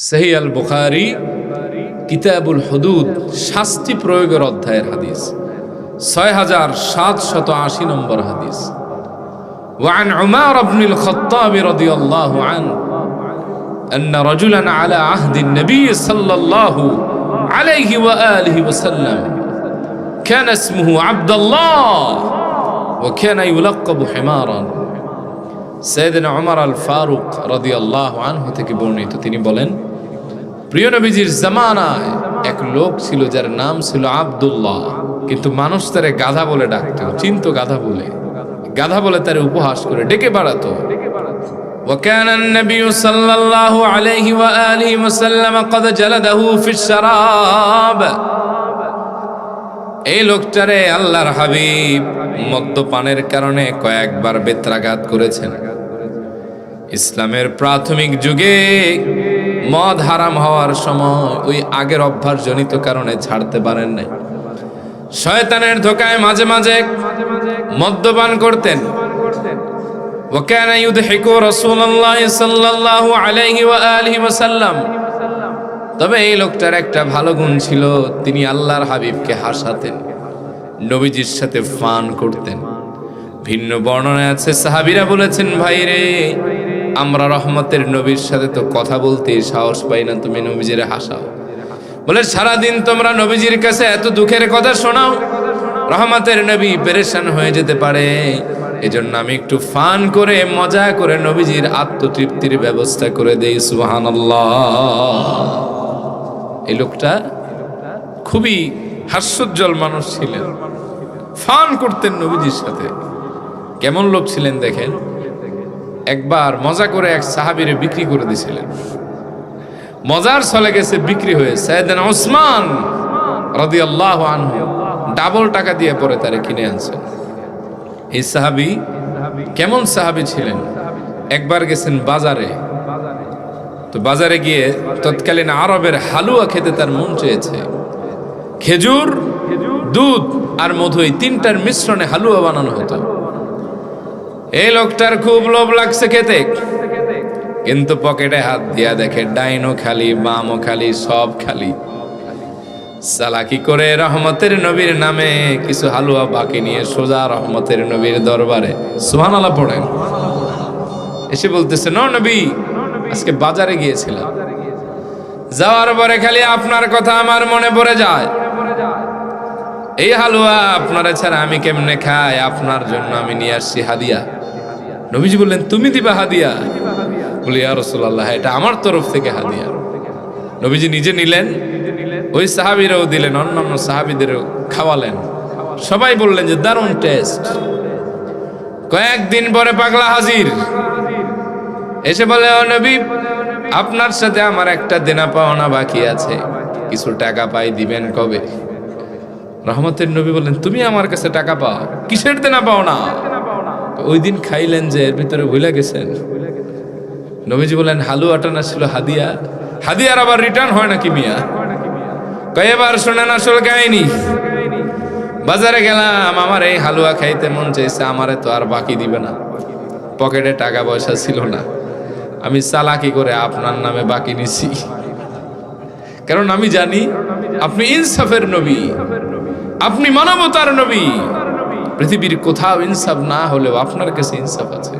সহিহ আল বুখারী কিতাবুল হুদুদ শাস্তি প্রয়োগের অধ্যায়ের হাদিস 6780 নম্বর হাদিস। وعن عمر بن الخطاب رضي الله عنه أن رجلا على عهد النبي صلى الله عليه وآله وسلم كان اسمه عبد الله وكان يلقب حمارا। سيدنا عمر الفاروق رضي الله عنه থেকে বর্ণিত, তিনি বলেন, প্রিয় নবীজির জামানায় এক লোক ছিল যার নাম ছিল আব্দুল্লাহ, কিন্তু মানুষ তারে গাধা বলে ডাকতো, চিনতো গাধা বলে তারে উপহাস করে ডেকে বেড়াতো। وكان النبي صلى الله عليه وآله وسلم قد جلده في الشراب। এই লোকটারে আল্লাহর হাবিব মদ্যপানের কারণে কয়েকবার বেত্রাঘাত করেছেন। ইসলামের প্রাথমিক যুগে মদ হারাম হওয়ার সময় ওই আগের অভ্যাসজনিত কারণে ছাড়তে পারেন নাই। শয়তানের ধোকায় মাঝে মাঝে মদ্যপান করতেন। وكان يضحك رسول الله صلى الله عليه وآله وسلم। তবে এই লোকটার একটা ভালো গুণ ছিল, তিনি আল্লাহর হাবিবকে হাসাতেন, নবীজির সাথে ফান করতেন। ভিন্ন বর্ণনায় আছে সাহাবীরা বলেছেন, ভাই রে, আমরা রহমতের নবীর সাথে তো কথা বলতে সাহস পাই না, তুমি নবীজিরে হাসাও। বলে, সারাদিন তোমরা নবীজির কাছে এত দুঃখের কথা শোনাও, রহমতের নবী পেরেশান হয়ে যেতে পারে, এজন্য আমি একটু ফান করে মজা করে নবীজির আত্মতৃপ্তির ব্যবস্থা করে দেই। সুবহানাল্লাহ। এই লোকটা খুবই হাস্যোজ্জ্বল মানুষ ছিলেন, ফান করতেন নবীজির সাথে। কেমন লোক ছিলেন দেখেন, একবার মজা করে এক সাহাবীরে বিক্রি করে দিয়েছিলেন। মজার ছলে গেছে, বিক্রি হয়ে সাইয়েদনা উসমান রাদিয়াল্লাহু আনহু ডাবল টাকা দিয়ে পরে তারে কিনে আনছেন। এই সাহাবী কেমন সাহাবী ছিলেন, একবার গেছেন বাজারে, তো বাজারে গিয়ে তৎকালীন আরবের হালুয়া খেতে তার মন চেয়েছে। খেজুর, দুধ আর মধু, এই তিনটার মিশ্রণে হালুয়া বানানো হতো। এই লোকটার খুব লোভ লাগছে খেতে, কিন্তু পকেটে হাত দিয়া দেখে ডাইনও খালি, বামও খালি, সব খালি। চালাকি করে রহমতের নবীর নামে কিছু হালুয়া বাকি নিয়ে সোজা রহমতের নবীর দরবারে সুবহানাল্লাহ পড়েন, এসে বলতেছে, নবী, আজকে বাজারে গিয়েছিলাম, যাওয়ার পরে খালি আপনার কথা আমার মনে পড়ে যায়। এই হালুয়া আপনারা ছাড়া আমি কেমনে খাই, আপনার জন্য আমি নিয়ে আসছি হাদিয়া। নবীজি বললেন, তুমি দিবা হাদিয়া? বলি, ইয়া রাসূলুল্লাহ, এটা আমার তরফ থেকে হাদিয়া। নবীজি নিজে নিলেন, ওই সাহাবীরাও দিলেন, অন্যান্য সাহাবীদেরও খাওয়ালেন। সবাই বললেন যে দারুণ টেস্ট। কয়েকদিন পরে পাগলা হাজির, এসে বলে, ও নবী, আপনার সাথে আমার একটা দেনা পাওনা বাকি আছে, কিছু টাকা পাই, দিবেন কবে? রহমতের নবী বললেন, তুমি আমার কাছে টাকা পাও, কিসের দেনা পাওনা? ওই দিন খাইলেন যে, এর ভিতরে ভুলে গেছেন? নবীজি বললেন, হালুয়াটা না ছিল হাদিয়া? হাদিয়ার আবার রিটার্ন হয় নাকি মিয়া? কয়েকবার শোনেন আসল কাহিনী। বাজারে গেলাম, আমার এই হালুয়া খাইতে মন চাইছে, আমারে তো আর বাকি দিবে না, পকেটে টাকা পয়সা ছিল না, আমি চালাকি করে আপনার নামে বাকি নিছি, কারণ আমি জানি আপনি ইনসাফের নবী, আপনি মানবতার নবী। পৃথিবীর কোথাও ইনসাফ না হলেও আপনার কাছে ইনসাফ আছে।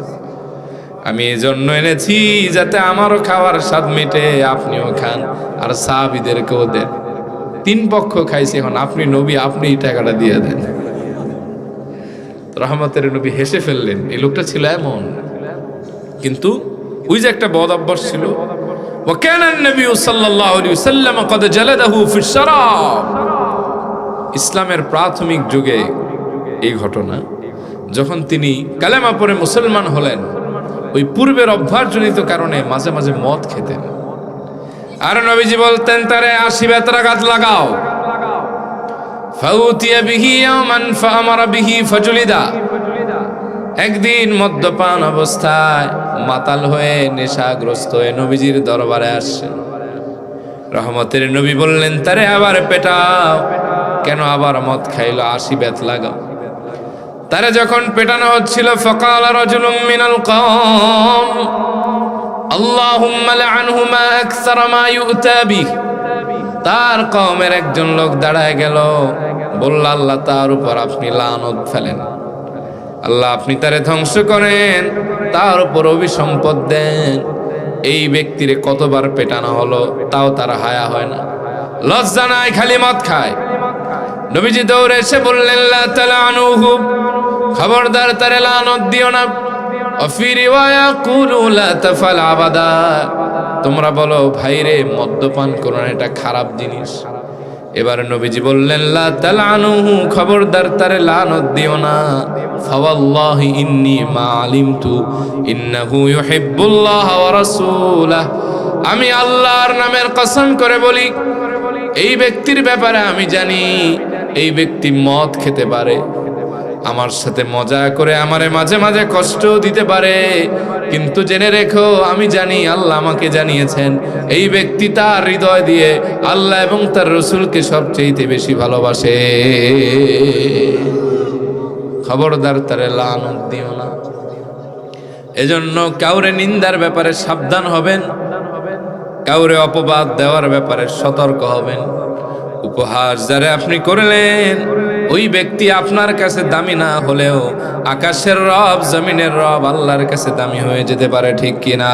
আমি এই জন্য এনেছি যাতে আমারও খাওয়ার স্বাদ মেটে, আপনিও খান আর সাহাবীদেরকেও দেন। তিন পক্ষ খাইছে, এখন আপনি নবী, আপনি এই টাকাটা দিয়ে দেন। রহমতের নবী হেসে ফেললেন, এই লোকটা ছিল এমন। কিন্তু ওই যে একটা বদ অভ্যাস ছিল, وكان النبي صلى الله عليه وسلم قد جلده في الشراب। ইসলামের প্রাথমিক যুগে এই ঘটনা, যখন তিনি কালেমা পড়ে মুসলমান হলেন, ওই পূর্বের অভ্যাসজনিত কারণে মাঝে মাঝে মদ খেতেন। আর নবীজি বলতেন, তারে 80 বেত্রাঘাত লাগাও। ফাউতিয়া বিহি ইয়ামান ফামারা বিহি ফাজুলিদা। একদিন মদ্যপান অবস্থায় মাতাল হয়ে, নেশাগ্রস্ত হয়ে নবীজির দরবারে আসছেন। রহমতের নবী বললেন, তারে আবার পেটাও। কেন আবার মদ খাইলো? 80 বেত লাগাও। তারে যখন পেটানো হচ্ছিল, ফাকালা রাজুলুম মিনাল কওম আল্লাহুম্মা লা'আনহুমা আকসারা মা ইউতা বিহ। তার কওমের একজন লোক দাঁড়ায় গেল, বলল আল্লাহ তার উপর আপনি লানত ফেলেন, আল্লাহ আপনি তারে ধ্বংস করেন, তার উপর অভিসম্পদ দেন। এই ব্যক্তিরে কতবার পেটানো হলো, তাও তার হায়া হয় না, লজ্জা নাই, খালি মদ খায়। নবীজি দৌড়ে এসে বললেন লা তালানুহু, খবরদার তারে লানত দিও না। অফি রিওয়ায়া কুলু লা তাফাল আবাদা, তোমরা বলো ভাইরে মদ্যপান করো না, এটা খারাপ জিনিস। এবার নবীজি বললেন লা তালানুহু, খবরদার তারে লানত দিও না। ফাওয়াল্লাহি ইন্নী মা আলিমতু ইন্নাহু ইউহিব্বুল্লাহ ওয়া রাসূলাহ, আমি আল্লাহর নামের কসম করে বলি, এই ব্যক্তির ব্যাপারে আমি জানি এই ব্যক্তি মদ খেতে পারে, আমার সাথে মজা করে আমারে মাঝে মাঝে কষ্ট দিতে পারে, কিন্তু জেনে রেখো আমি জানি, আল্লাহ আমাকে জানিয়েছেন এই ব্যক্তি তার হৃদয় দিয়ে আল্লাহ এবং তার রসুলকে সবচেয়ে বেশি ভালোবাসে। খবরদার তারে লানত দিও না। এজন্য কাউরে নিন্দার ব্যাপারে সাবধান হবেন, কাউরে অপবাদ দেওয়ার ব্যাপারে সতর্ক হবেন। উপহাস যারে আপনি করলেন, ওই ব্যক্তি আপনার কাছে দামি না হলেও আকাশের রব জমিনের রব আল্লাহর কাছে দামি হয়ে যেতে পারে, ঠিক কিনা?